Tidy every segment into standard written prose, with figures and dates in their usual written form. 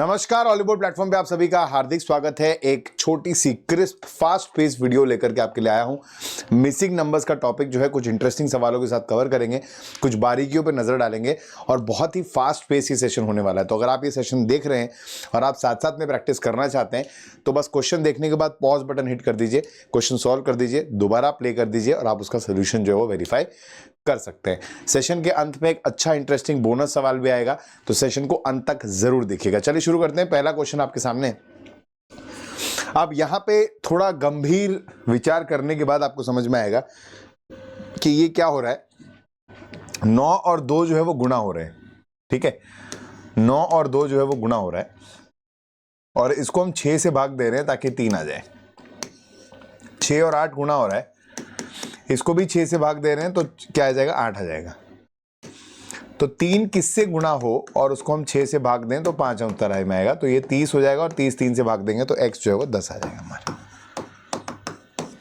नमस्कार, Hollywood platform पे आप सभी का हार्दिक स्वागत है। एक छोटी सी क्रिस्प फास्ट पेस वीडियो लेकर के आपके लिए आया हूं। मिसिंग नंबर्स का टॉपिक जो है कुछ इंटरेस्टिंग सवालों के साथ कवर करेंगे, कुछ बारीकियों पे नजर डालेंगे और बहुत ही फास्ट पेस ही सेशन होने वाला है। तो अगर आप ये सेशन देख रहे हैं और आप साथ साथ में प्रैक्टिस करना चाहते हैं तो बस क्वेश्चन देखने के बाद पॉज बटन हिट कर दीजिए, क्वेश्चन सॉल्व कर दीजिए, दोबारा प्ले कर दीजिए और आप उसका सोल्यूशन जो है वो वेरीफाई कर सकते हैं। सेशन के अंत में एक अच्छा इंटरेस्टिंग बोनस सवाल भी आएगा, तो सेशन को अंत तक जरूर देखिएगा। चलिए शुरू करते हैं। पहला क्वेश्चन आपके सामने। अब यहां पे थोड़ा गंभीर विचार करने के बाद आपको समझ में आएगा कि ये क्या हो रहा है। 9 और 2 जो है वो गुणा हो रहे हैं, ठीक है। 9 और 2 जो है वो गुणा हो रहा है और इसको हम 6 से भाग दे रहे हैं ताकि 3 आ जाए। 6 और 8 गुणा हो रहा है, इसको भी 6 से भाग दे रहे हैं तो क्या आ जाएगा, 8 आ जाएगा। तो 3 किससे गुणा हो और उसको हम 6 से भाग दें तो 5 उत्तर में आएगा। तो ये 30 हो जाएगा और 30 3 से भाग देंगे तो x जो है वो 10 आ जाएगा हमारा,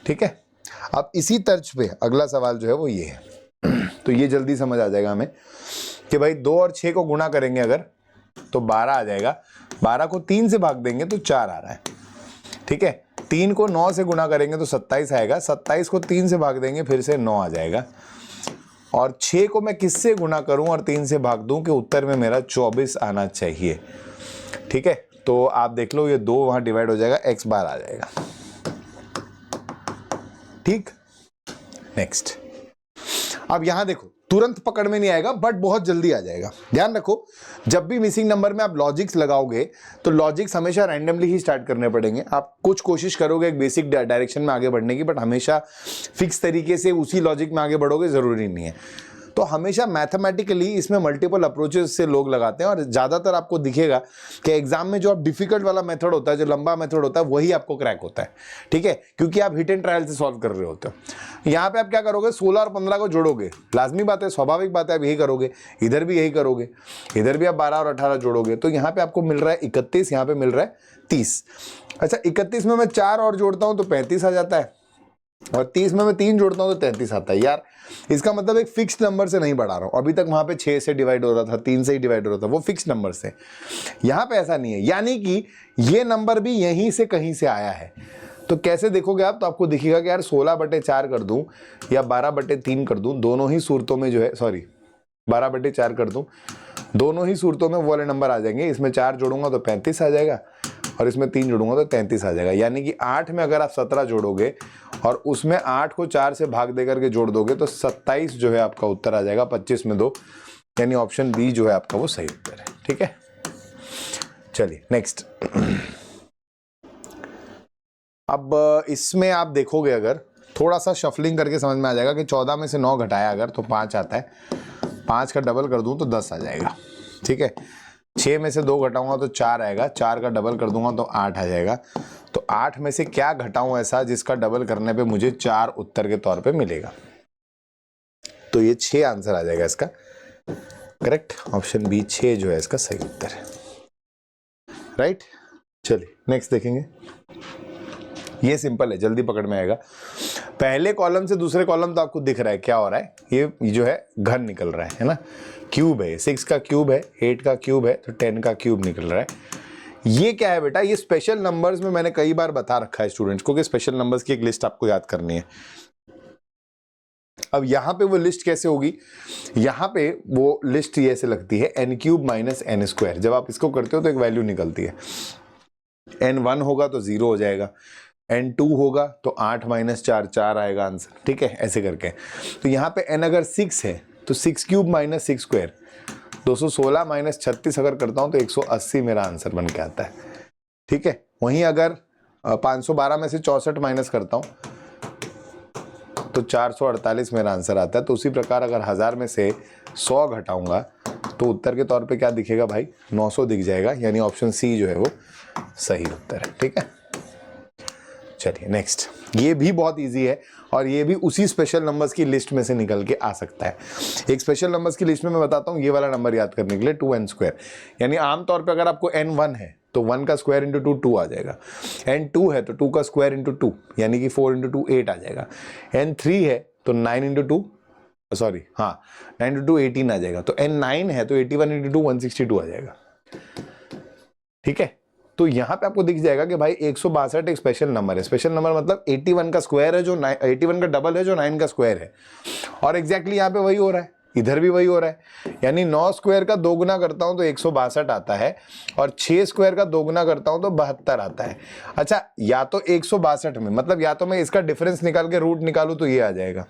ठीक है। अब इसी तर्ज पे अगला सवाल जो है वो ये है। तो ये जल्दी समझ आ जाएगा हमें कि भाई 2 और 6 को गुणा करेंगे अगर तो 12 आ जाएगा। 12 को 3 से भाग देंगे तो 4 आ रहा है, ठीक है। 3 को 9 से गुणा करेंगे तो 27 आएगा। 27 को 3 से भाग देंगे फिर से 9 आ जाएगा। और 6 को मैं किससे गुणा करूं और 3 से भाग दूं कि उत्तर में मेरा 24 आना चाहिए, ठीक है। तो आप देख लो ये 2 वहां डिवाइड हो जाएगा, x बार आ जाएगा, ठीक। नेक्स्ट। अब यहां देखो, तुरंत पकड़ में नहीं आएगा बट बहुत जल्दी आ जाएगा। ध्यान रखो, जब भी मिसिंग नंबर में आप लॉजिक्स लगाओगे तो लॉजिक्स हमेशा रैंडमली ही स्टार्ट करने पड़ेंगे। आप कुछ कोशिश करोगे एक बेसिक डायरेक्शन में आगे बढ़ने की, बट हमेशा फिक्स तरीके से उसी लॉजिक में आगे बढ़ोगे जरूरी नहीं है। तो हमेशा मैथमेटिकली इसमें मल्टीपल अप्रोचेस से लोग लगाते हैं और ज्यादातर आपको दिखेगा कि एग्जाम में जो आप डिफिकल्ट वाला मेथड होता है, जो लंबा मेथड होता है, वही आपको क्रैक होता है, ठीक है, क्योंकि आप हिट एंड ट्रायल से सॉल्व कर रहे होते हो। यहाँ पे आप क्या करोगे, 16 और 15 को जोड़ोगे, लाजमी बात है, स्वाभाविक बात है, आप यही करोगे। इधर भी यही करोगे, इधर भी आप 12 और 18 जोड़ोगे। तो यहाँ पे आपको मिल रहा है 31, यहाँ पे मिल रहा है 30। अच्छा, 31 में मैं 4 और जोड़ता हूं तो 35 आ जाता है और 30 में मैं 3 जोड़ता हूं तो 33 आता है। यार इसका मतलब एक फिक्स नंबर से नहीं बढ़ा रहा हूं। अभी तक वहां पे 6 से डिवाइड हो रहा था, 3 से ही डिवाइड हो रहा था, वो फिक्स नंबर से। यहां पे ऐसा नहीं है, यानी कि ये नंबर भी यहीं से कहीं से आया है। तो कैसे देखोगे आप, तो आपको दिखेगा कि यार 16/4 कर दूं या 12/3 कर दूं, दोनों ही सूरतों में जो है, सॉरी 12/4 कर दूं, दोनों ही सूरतों में वो वाले नंबर आ जाएंगे। इसमें 4 जोड़ूंगा तो 35 आ जाएगा और इसमें 3 जोड़ूंगा तो 33 आ जाएगा। यानी कि 8 में अगर आप 17 जोड़ोगे और उसमें 8 को 4 से भाग देकर के जोड़ दोगे तो 27 जो है आपका उत्तर आ जाएगा। 25 में 2, यानी ऑप्शन बी जो है आपका वो सही उत्तर है, ठीक है। चलिए नेक्स्ट। अब इसमें आप देखोगे, अगर थोड़ा सा शफलिंग करके समझ में आ जाएगा कि 14 में से 9 घटाया अगर तो 5 आता है। 5 का डबल कर दूं तो 10 आ जाएगा, ठीक है। 6 में से 2 घटाऊंगा तो 4 आएगा। 4 का डबल कर दूंगा तो 8 आ जाएगा। तो 8 में से क्या घटाऊं ऐसा जिसका डबल करने पे मुझे 4 उत्तर के तौर पे मिलेगा। तो ये 6 आंसर आ जाएगा इसका, करेक्ट। ऑप्शन बी 6 जो है इसका सही उत्तर है, राइट। चलिए नेक्स्ट देखेंगे। ये सिंपल है, जल्दी पकड़ में आएगा। पहले कॉलम से दूसरे कॉलम तो आपको दिख रहा है क्या हो रहा है, ये जो है घन निकल रहा है ना। क्यूब है, 6 का क्यूब है, 8 का क्यूब है, तो 10 का क्यूब निकल रहा है। ये क्या है बेटा, ये स्पेशल नंबर्स में मैंने कई बार बता रखा है स्टूडेंट्स को कि स्पेशल नंबर्स की एक लिस्ट आपको याद करनी है। अब यहां पे वो लिस्ट कैसे होगी, यहां पे वो लिस्ट ये ऐसे लगती है, n³ - n²। जब आप इसको करते हो तो एक वैल्यू निकलती है। n1 होगा तो 0 हो जाएगा, n2 होगा तो 8 - 4 4 आएगा आंसर, ठीक है, ऐसे करके। तो यहाँ पे n अगर 6 है तो 6³ - 6² 216 - 36 अगर करता हूं तो 180 मेरा आंसर बन के आता है, ठीक है। वहीं अगर 512 में से 64 माइनस करता हूं तो 448 मेरा आंसर आता है। तो उसी प्रकार अगर 1000 में से 100 घटाऊंगा तो उत्तर के तौर पे क्या दिखेगा भाई, 900 दिख जाएगा। यानी ऑप्शन सी जो है वो सही उत्तर है, ठीक है। चलिए नेक्स्ट। ये भी बहुत इजी है और ये भी उसी स्पेशल नंबर्स की लिस्ट में से निकल के आ सकता है। एक स्पेशल नंबर्स की लिस्ट में मैं बताता हूँ, ये वाला नंबर याद करने के लिए 2n²। यानी आमतौर पे अगर आपको n1 है तो 1 का स्क्वायर इंटू 2 2 आ जाएगा। n2 है तो 2 का स्क्वायर इंटू 2 यानी कि 4 इंटू 2 8 आ जाएगा। n3 है तो 9 इंटू 2 सॉरी हाँ 9 इंटू 2 18 आ जाएगा। तो n9 है तो 81 इंटू 2 162 आ जाएगा। ठीक है, तो यहां पे आपको दिख जाएगा कि भाई 162 एक स्पेशल नंबर है। स्पेशल नंबर मतलब 81 का स्क्वायर है, जो 81 का डबल है, जो 9 का स्क्वायर है। और एग्जैक्टली यहाँ पे वही हो रहा है, इधर भी वही हो रहा है। यानी 9 स्क्वायर का 2 गुना करता हूं तो 162 आता है, और 6 स्क्वायर का 2 गुना करता हूं तो 72 आता है। अच्छा, या तो 162 में मतलब या तो मैं इसका डिफरेंस निकाल के रूट निकालूं तो ये आ जाएगा,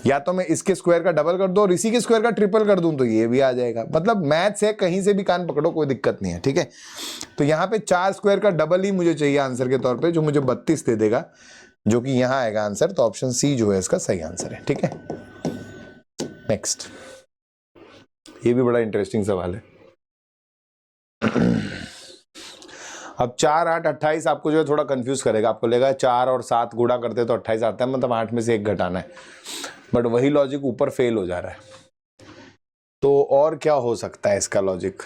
या तो मैं इसके स्क्वायर का डबल कर दूं और इसी के स्क्वायर का ट्रिपल कर दूं तो ये भी आ जाएगा। मतलब मैथ से कहीं से भी कान पकड़ो, कोई दिक्कत नहीं है। ठीक है, तो यहां पे 4 स्क्वायर का डबल ही मुझे चाहिए आंसर के तौर पे, जो मुझे 32 दे देगा, जो कि यहां आएगा आंसर। तो ऑप्शन सी जो है इसका सही आंसर है। ठीक है, नेक्स्ट, ये भी बड़ा इंटरेस्टिंग सवाल है। अब 4, 8, 28 आपको जो है थोड़ा कंफ्यूज करेगा। आपको लगेगा 4 और 7 गुणा करते तो 28 आता है, मतलब 8 में से 1 घटाना है, बट वही लॉजिक ऊपर फेल हो जा रहा है। तो और क्या हो सकता है इसका लॉजिक?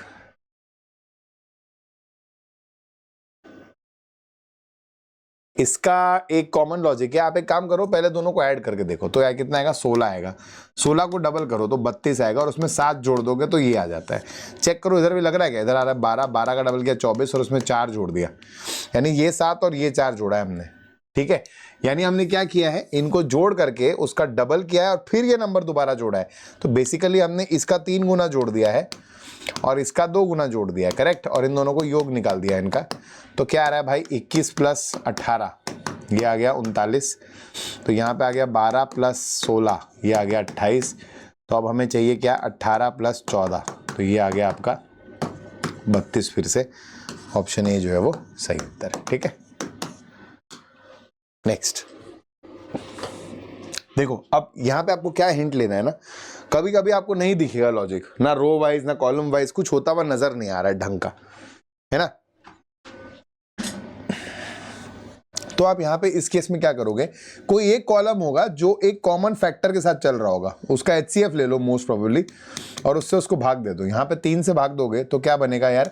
इसका एक कॉमन लॉजिक है, आप एक काम करो, पहले दोनों को ऐड करके देखो तो यार कितना आएगा, 16 आएगा। 16 को डबल करो तो 32 आएगा, और उसमें 7 जोड़ दोगे तो ये आ जाता है। चेक करो, इधर भी लग रहा है क्या? इधर आ रहा है 12, 12 का डबल किया 24, और उसमें 4 जोड़ दिया, यानी ये 7 और ये 4 जोड़ा है हमने। ठीक है, यानी हमने क्या किया है, इनको जोड़ करके उसका डबल किया है और फिर ये नंबर दोबारा जोड़ा है। तो बेसिकली हमने इसका 3 गुना जोड़ दिया है और इसका 2 गुना जोड़ दिया है, करेक्ट, और इन दोनों को योग निकाल दिया है इनका। तो क्या आ रहा है भाई, 21 प्लस 18, ये आ गया 39। तो यहाँ पे आ गया 12 प्लस 16, ये आ गया 28। तो अब हमें चाहिए क्या, 18 प्लस 14, तो ये आ गया आपका 32। फिर से ऑप्शन ए जो है वो सही उत्तर है। ठीक है, नेक्स्ट देखो, अब यहाँ पे आपको क्या हिंट लेना है ना, कभी कभी आपको नहीं दिखेगा लॉजिक, ना रो वाइज ना कॉलम वाइज, कुछ होता हुआ नजर नहीं आ रहा है ढंग का, है ना। तो आप यहाँ पे इस केस में क्या करोगे, कोई एक कॉलम होगा जो एक कॉमन फैक्टर के साथ चल रहा होगा, उसका HCF ले लो मोस्ट प्रोबेबली, और उससे उसको भाग दे दो। यहाँ पे 3 से भाग दोगे तो क्या बनेगा यार,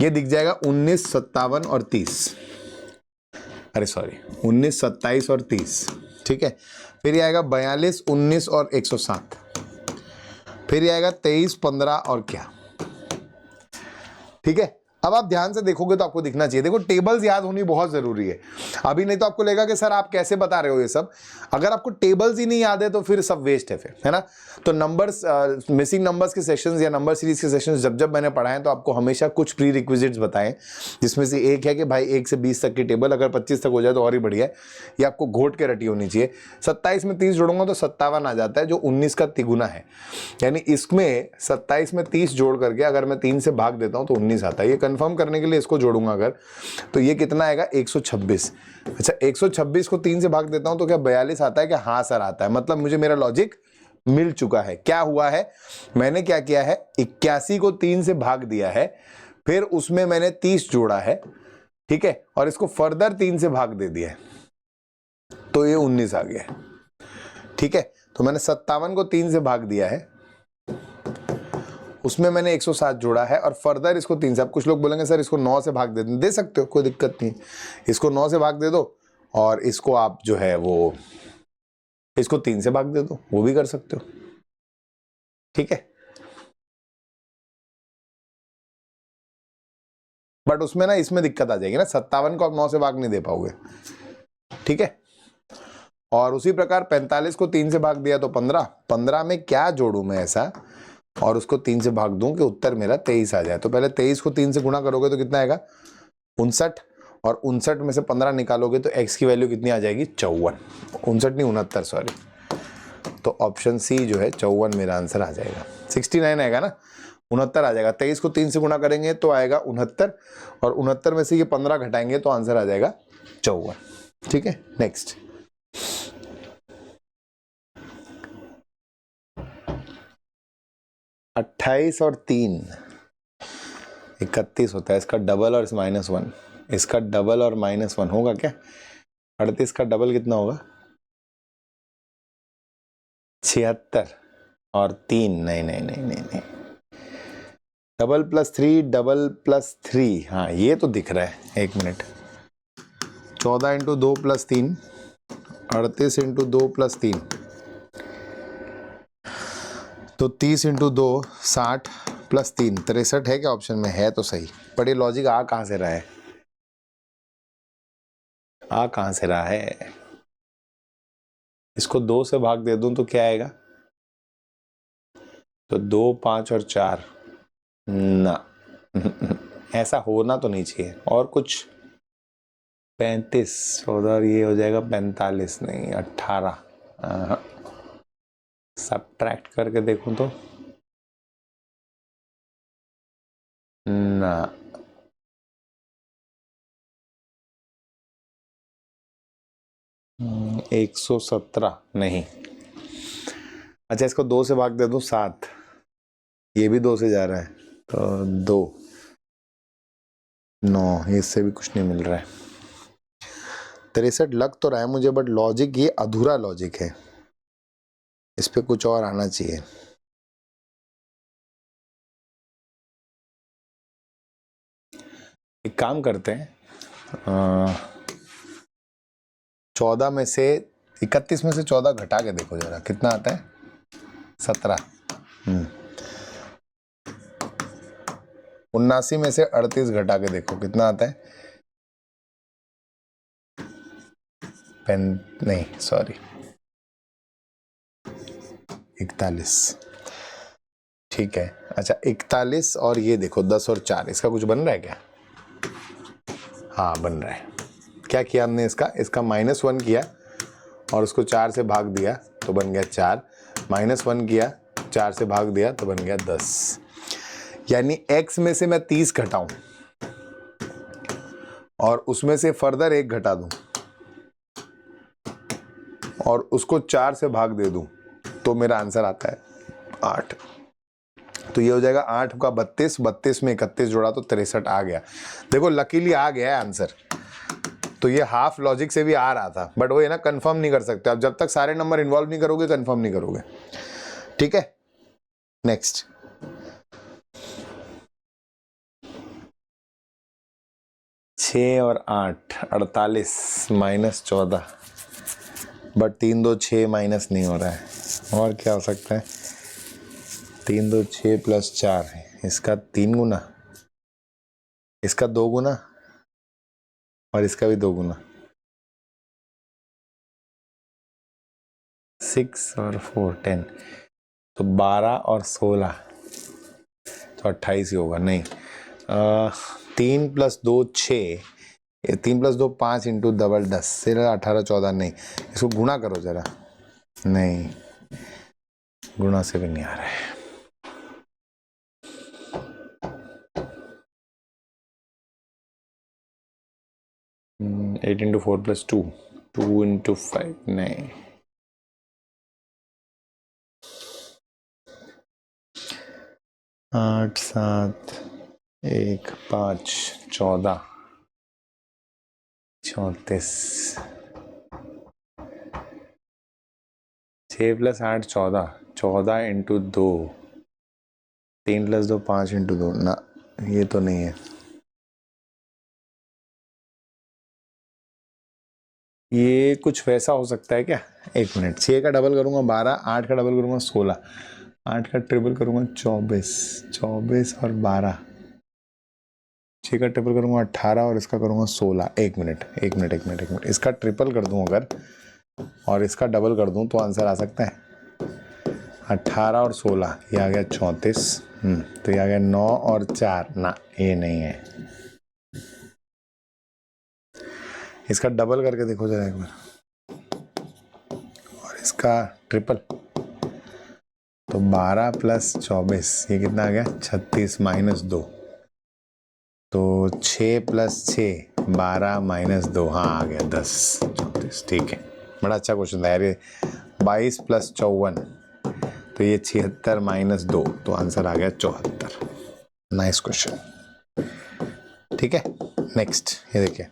ये दिख जाएगा 19, 57 और 30, अरे सॉरी 19, 27 और 30। ठीक है, फिर ये आएगा 42, 19 और 107, फिर ये आएगा 23, 15 और क्या। ठीक है, अब आप ध्यान से देखोगे तो आपको दिखना चाहिए। देखो, टेबल्स याद होनी बहुत जरूरी है अभी, नहीं तो आपको लगेगा कि सर आप कैसे बता रहे हो ये सब। अगर आपको टेबल्स ही नहीं याद है तो फिर सब वेस्ट है फिर, है ना। तो नंबर्स, मिसिंग नंबर्स के सेशंस या नंबर सीरीज के सेशंस जब जब मैंने पढ़ाए तो आपको हमेशा कुछ प्री रिक्विजिट्स बताएं, जिसमें से एक है कि भाई 1 से 20 तक की टेबल, अगर 25 तक हो जाए तो और ही बढ़िया है, ये आपको घोट के रटी होनी चाहिए। 27 में 30 जोड़ूंगा तो 57 आ जाता है, जो 19 का तिगुना है। यानी इसमें 27 में 30 जोड़ करके अगर मैं 3 से भाग देता हूं तो 19 आता है। ये कंफर्म करने के लिए इसको जोड़ूंगा अगर, तो ये कितना आएगा, 126। अच्छा, 126 को 3 से भाग देता हूं तो क्या 42 आता है क्या? हाँ सर आता है। मतलब मुझे मेरा लॉजिक मिल चुका है। क्या हुआ है, मैंने क्या किया है, 81 को 3 से भाग दिया है, फिर उसमें मैंने 30 जोड़ा है, ठीक है, और इसको फर्दर 3 से भाग दे दिया है, तो ये 19 आ गया। ठीक है, तो मैंने 57 को 3 से भाग दिया है, उसमें मैंने 107 जोड़ा है, और फर्दर इसको 3 से। अब कुछ लोग बोलेंगे सर इसको 9 से भाग दे सकते हो, कोई दिक्कत नहीं, इसको 9 से भाग दे दो, और इसको आप जो है वो इसको 3 से भाग दे दो, वो भी कर सकते हो। ठीक है, बट उसमें ना, इसमें दिक्कत आ जाएगी ना, 57 को आप 9 से भाग नहीं दे पाओगे। ठीक है, और उसी प्रकार 45 को 3 से भाग दिया तो 15, 15 में क्या जोड़ू मैं ऐसा और उसको 3 से भाग दूं कि उत्तर मेरा 23 आ जाए। तो पहले 23 को 3 से गुणा करोगे तो कितना आएगा, 59, और 59 में से 15 निकालोगे तो x की वैल्यू कितनी आ जाएगी, 54, 59 नहीं 69, सॉरी। तो ऑप्शन सी जो है 54 मेरा आंसर आ जाएगा। 69 आएगा ना, 69 आ जाएगा। 23 को 3 से गुणा करेंगे तो आएगा 69, और 69 में से ये 15 घटाएंगे तो आंसर आ जाएगा 54। ठीक है, नेक्स्ट। अट्ठाईस और 3 31 होता है, इसका डबल और -1, इसका डबल और -1 होगा क्या? 38 का डबल कितना होगा, 76, और 3, नहीं नहीं नहीं नहीं नहीं, डबल प्लस 3, डबल प्लस 3, हाँ ये तो दिख रहा है। 1 minute, 14 into 2 plus 3, 38 into 2 plus 3, तो 30 इंटू 2 60, प्लस 3 63 है क्या ऑप्शन में? है तो सही, पर ये लॉजिक आ कहाँ से रहा है? आ कहाँ से रहा है? इसको 2 से भाग दे दूं तो क्या आएगा? तो 2, 5 और 4 ना ऐसा होना तो नहीं चाहिए। और कुछ 35 उधर ये हो जाएगा 45 नहीं 18। सब्ट्रैक्ट करके देखूं तो ना 117 नहीं। अच्छा इसको 2 से भाग दे दूं 7, ये भी 2 से जा रहा है तो 2 9, इससे भी कुछ नहीं मिल रहा है। 63 लग तो रहा है मुझे, बट लॉजिक ये अधूरा लॉजिक है, इस पे कुछ और आना चाहिए। एक काम करते हैं, 14 में से 31 में से 14 घटा के देखो जरा कितना आता है? 17। 79 में से 38 घटा के देखो कितना आता है? पेन नहीं सॉरी 41। ठीक है। अच्छा 41 और ये देखो 10 और 4, इसका कुछ बन रहा है क्या? हाँ बन रहा है। क्या किया हमने? इसका -1 किया और उसको 4 से भाग दिया तो बन गया 4, -1 किया 4 से भाग दिया तो बन गया 10। यानी x में से मैं 30 घटाऊं और उसमें से फर्दर 1 घटा दूं और उसको 4 से भाग दे दूं तो मेरा आंसर आता है 8। तो ये हो जाएगा 8 का 32, 32 में 31 जोड़ा तो 63 आ गया। देखो लकीली आ गया है आंसर। तो ये हाफ लॉजिक से भी आ रहा था, बट वो है ना कंफर्म नहीं कर सकते आप, जब तक सारे नंबर इन्वॉल्व नहीं करोगे कंफर्म नहीं करोगे। ठीक है नेक्स्ट। छः और 8 48 -14, बट 3 2 6 माइनस नहीं हो रहा है। और क्या हो सकता है? 3 2 6 प्लस 4 है, इसका 3 गुना, इसका 2 गुना और इसका भी 2 गुना। 6 और 4 10, तो 12 और 16 तो 28 ही होगा। नहीं 3 + 2 6, 3 + 2 5 इंटू डबल 10 से 18 14 नहीं, इसको गुणा करो जरा। नहीं गुणा से भी नहीं आ रहा है। 8 इंटू 4 + 2, 2 इंटू 5 नहीं, 8 7 1 5 14 34, 6 + 8 14, 14 इंटू 2, 3 + 2 5 इंटू 2 ना, ये तो नहीं है। ये कुछ वैसा हो सकता है क्या? 1 मिनट, 6 का डबल करूँगा 12, 8 का डबल करूँगा 16, 8 का ट्रिपल करूँगा 24, 24 और 12, 6 का ट्रिपल करूँगा 18 और इसका करूँगा 16। 1 मिनट 1 मिनट 1 मिनट 1 मिनट, इसका ट्रिपल कर दूँ अगर और इसका डबल कर दूँ तो आंसर आ सकता है 18 और 16, ये आ गया 34। तो ये आ गया 9 और 4 ना, ये नहीं है। इसका डबल करके देखो जरा एक बार और इसका ट्रिपल, तो 12 + 24 ये कितना आ गया? 36 - 2, तो 6 + 6 12 - 2, हाँ आ गया 10 34। ठीक है बड़ा अच्छा क्वेश्चन था यार ये। 22 + 54 तो ये 76 - 2 तो आंसर आ गया 74। Nice question. ठीक है नेक्स्ट, ये देखिए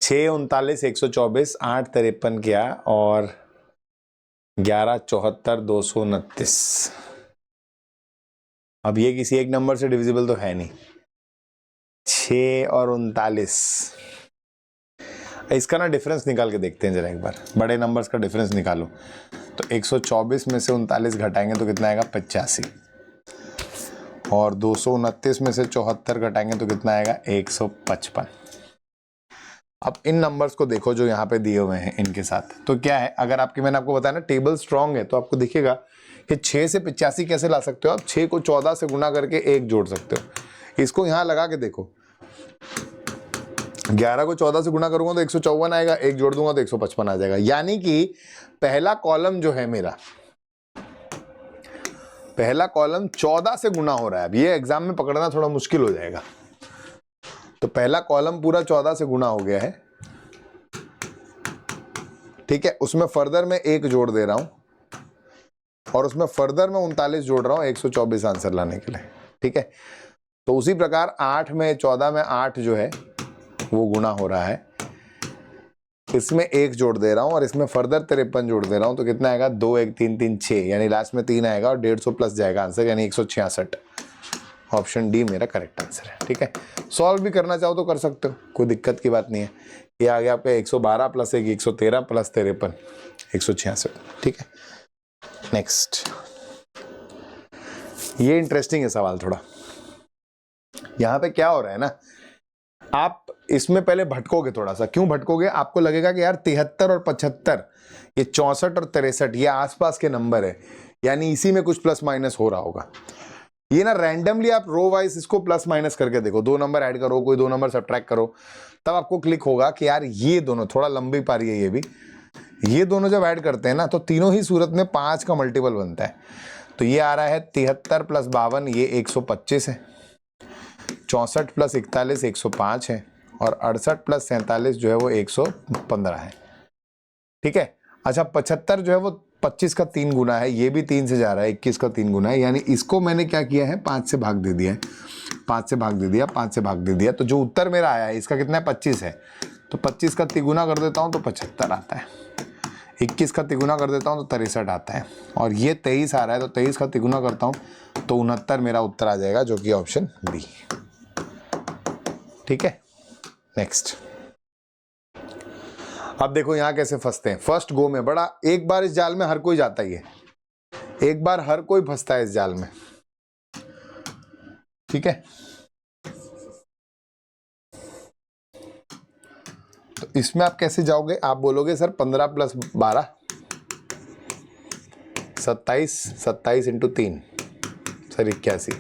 6 39 124, 8 53 किया और 11 74 229। अब ये किसी एक नंबर से डिविजिबल तो है नहीं। 6 और 39, इसका ना डिफरेंस निकाल के देखते हैं जरा एक बार, बड़े नंबर्स का डिफरेंस निकालो। तो 124 में से 39 घटाएंगे तो कितना आएगा 85, और 229 में से 74 घटाएंगे तो कितना आएगा 155। अब इन नंबर्स को देखो जो यहाँ पे दिए हुए हैं इनके साथ, तो क्या है, अगर आपकी, मैंने आपको बताया ना टेबल स्ट्रांग है, तो आपको दिखेगा कि 6 से 85 कैसे ला सकते हो आप, 6 को 14 से गुना करके 1 जोड़ सकते हो। इसको यहाँ लगा के देखो, 11 को 14 से गुना करूंगा तो 154 आएगा, 1 जोड़ दूंगा तो 155 आ जाएगा। यानी कि पहला कॉलम जो है मेरा, पहला कॉलम 14 से गुना हो रहा है। अब ये एग्जाम में पकड़ना थोड़ा मुश्किल हो जाएगा। तो पहला कॉलम पूरा 14 से गुना हो गया है, ठीक है। उसमें फर्दर मैं 1 जोड़ दे रहा हूं, और उसमें फर्दर मैं 39 जोड़ रहा हूं 124 आंसर लाने के लिए, ठीक है। तो उसी प्रकार 8 में 14 में 8 जो है वो गुना हो रहा है, इसमें 1 जोड़ दे रहा हूं और इसमें फर्दर 53 जोड़ दे रहा हूं, तो कितना आएगा 2 1 3 3 6, यानी लास्ट में 3 आएगा और 150 प्लस जाएगा आंसर, यानी 166। ऑप्शन डी मेरा करेक्ट आंसर है, ठीक है। सॉल्व भी करना चाहो तो कर सकते हो, कोई दिक्कत की बात नहीं है। ये आ गया आपका 112 प्लस 1 113 प्लस 53 166, ठीक है। नेक्स्ट, ये इंटरेस्टिंग है सवाल थोड़ा। यहां पे क्या हो रहा है ना, आप इसमें पहले भटकोगे थोड़ा सा। क्यों भटकोगे? आपको लगेगा कि यार 73 और 75, ये 64 और 63 ये आसपास के नंबर है, यानी इसी में कुछ प्लस माइनस हो रहा होगा। ये ना रैंडमली आप रो वाइज इसको प्लस माइनस करके देखो, 2 नंबर ऐड करो, कोई 2 नंबर सब्ट्रैक्ट करो, तब आपको क्लिक होगा कि यार ये दोनों, थोड़ा लंबी पारी है ये भी, ये दोनों जब ऐड करते हैं ना तो तीनों ही सूरत में 5 का मल्टीपल बनता है। तो ये आ रहा है 73 प्लस 52 ये 125 है, 64 प्लस 41 105 है, और 68 प्लस 47 जो है वो 115 है, ठीक है। अच्छा 75 जो है वो 25 का 3 गुना है, ये भी 3 से जा रहा है, 21 का 3 गुना है, यानी इसको मैंने क्या किया है 5 से भाग दे दिया है, 5 से भाग दे दिया, 5 से भाग दे दिया। तो जो उत्तर मेरा आया है इसका कितना है 25 है, तो 25 का तिगुना कर देता हूँ तो 75 आता है, 21 का तिगुना कर देता हूँ तो 63 आता है, और ये 23 आ रहा है तो 23 का तिगुना करता हूँ तो 69 मेरा उत्तर आ जाएगा, जो कि ऑप्शन बी, ठीक है। नेक्स्ट, अब देखो यहां कैसे फंसते हैं फर्स्ट गो में। बड़ा, एक बार इस जाल में हर कोई जाता ही है, एक बार हर कोई फंसता है इस जाल में, ठीक है। तो इसमें आप कैसे जाओगे? आप बोलोगे सर 15 प्लस 12 27, 27 इंटू 3 सर 81।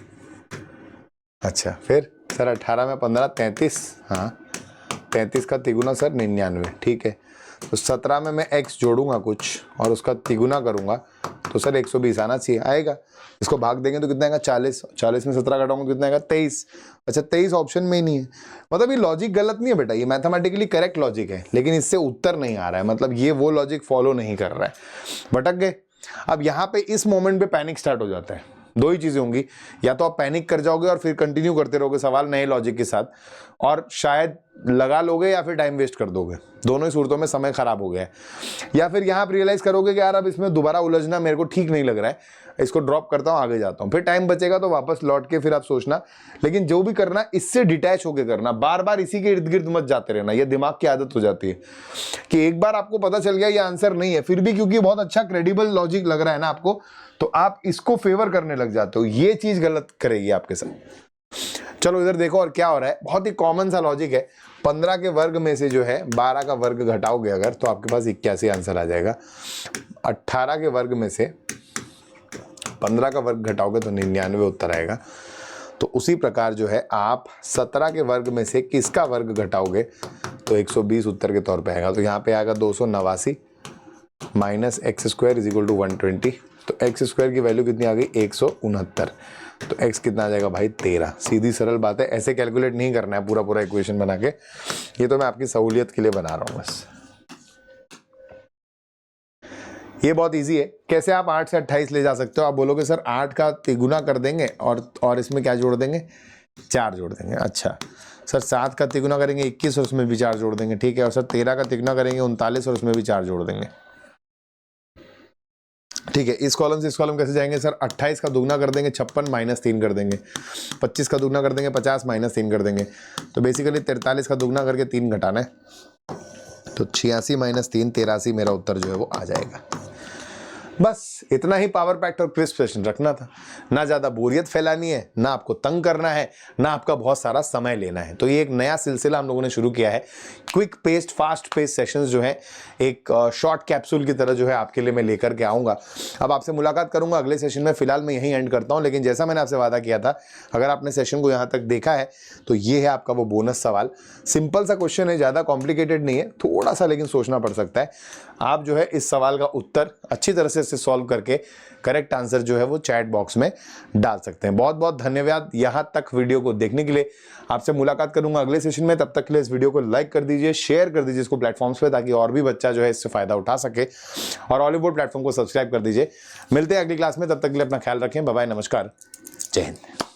अच्छा फिर सर 18 में 15 33, हाँ 33 का तिगुना सर 99, ठीक है। तो 17 में मैं x जोड़ूंगा कुछ और उसका तिगुना करूंगा तो सर 120 आना चाहिए, आएगा। इसको भाग देंगे तो कितना आएगा 40, 40 में 17 घटाऊंगा तो कितना आएगा 23। अच्छा 23 ऑप्शन में ही नहीं है, मतलब ये लॉजिक गलत नहीं है बेटा, ये मैथमेटिकली करेक्ट लॉजिक है, लेकिन इससे उत्तर नहीं आ रहा है, मतलब ये वो लॉजिक फॉलो नहीं कर रहा है, भटक गए। अब यहाँ पे इस मोमेंट पे पैनिक स्टार्ट हो जाता है। दो ही चीजें होंगी, या तो आप पैनिक कर जाओगे और फिर कंटिन्यू करते रहोगे सवाल नए लॉजिक के साथ, और शायद लगा लोगे या फिर टाइम वेस्ट कर दोगे, दोनों ही सूरतों में समय खराब हो गया है। या फिर यहां आप रियलाइज करोगे कि यार अब इसमें दोबारा उलझना मेरे को ठीक नहीं लग रहा है, इसको ड्रॉप करता हूं, आगे जाता हूं, फिर टाइम बचेगा तो वापस लौट के फिर आप सोचना। लेकिन जो भी करना इससे डिटैच होकर करना, बार बार इसी के इर्द गिर्द मत जाते रहना, यह दिमाग की आदत हो जाती है कि एक बार आपको पता चल गया ये आंसर नहीं है, फिर भी क्योंकि बहुत अच्छा क्रेडिबल लॉजिक लग रहा है ना आपको, तो आप इसको फेवर करने लग जाते हो, ये चीज गलत करेगी आपके साथ। चलो इधर देखो और क्या हो रहा है, बहुत ही कॉमन सा लॉजिक है। 15 के वर्ग में से जो है 12 का वर्ग घटाओगे अगर, तो आपके पास 81 आंसर आ जाएगा। 18 के वर्ग में से 15 का वर्ग घटाओगे तो 99 उत्तर आएगा। तो उसी प्रकार जो है आप 17 के वर्ग में से किसका वर्ग घटाओगे तो 120 उत्तर के तौर पे आएगा। तो यहाँ पे आएगा 289 minus x square is equal to 120। तो एक्स स्क्वायर की वैल्यू कितनी आ गई 169। तो x कितना आ जाएगा भाई 13। सीधी सरल बात है, ऐसे कैलकुलेट नहीं करना है पूरा पूरा इक्वेशन बना के, ये तो मैं आपकी सहूलियत के लिए बना रहा हूं बस। ये बहुत इजी है, कैसे आप 8 से 28 ले जा सकते हो। आप बोलोगे सर 8 का तिगुना कर देंगे और इसमें क्या जोड़ देंगे 4 जोड़ देंगे। अच्छा सर 7 का तिगुना करेंगे 21 और उसमें भी 4 जोड़ देंगे, ठीक है। और सर 13 का तिगुना करेंगे 39 और उसमें भी 4 जोड़ देंगे, ठीक है। इस कॉलम से इस कॉलम कैसे जाएंगे सर 28 का दुगना कर देंगे 56 माइनस 3 कर देंगे, 25 का दुगना कर देंगे 50 माइनस 3 कर देंगे। तो बेसिकली 43 का दुगना करके 3 घटाना है, तो 86 - 3 83 मेरा उत्तर जो है वो आ जाएगा। बस इतना ही पावर पैक्ट और क्रिस्प सेशन रखना था। ना ज़्यादा बोरियत फैलानी है, ना आपको तंग करना है, ना आपका बहुत सारा समय लेना है। तो ये एक नया सिलसिला हम लोगों ने शुरू किया है। Quick paste fast paste sessions जो है एक शॉर्ट कैप्सूल की तरह जो है आपके लिए मैं लेकर के आऊँगा। अब आपसे मुलाकात करूँगा अगले सेशन में। फिलहाल मैं यहीं एंड करता हूँ, लेकिन जैसा मैंने आपसे वादा किया था, अगर आपने सेशन को यहाँ तक देखा है तो ये है आपका वो बोनस सवाल। सिंपल सा क्वेश्चन है, ज़्यादा कॉम्प्लिकेटेड नहीं है, थोड़ा सा लेकिन सोचना पड़ सकता है। आप जो है इस सवाल का उत्तर अच्छी तरह से सॉल्व करके करेक्ट आंसर जो है वो चैट बॉक्स में डाल सकते हैं। बहुत बहुत धन्यवाद यहां तक वीडियो को देखने के लिए। आपसे मुलाकात करूंगा अगले सेशन में। तब तक के लिए इस वीडियो को लाइक कर दीजिए, शेयर कर दीजिए इसको प्लेटफॉर्म्स पे, ताकि और भी बच्चा जो है इससे फायदा उठा सके। और हॉलीवुड प्लेटफॉर्म को सब्सक्राइब कर दीजिए। मिलते हैं अगली क्लास में, तब तक के लिए अपना ख्याल रखें। बाय बाय, नमस्कार, जय हिंद।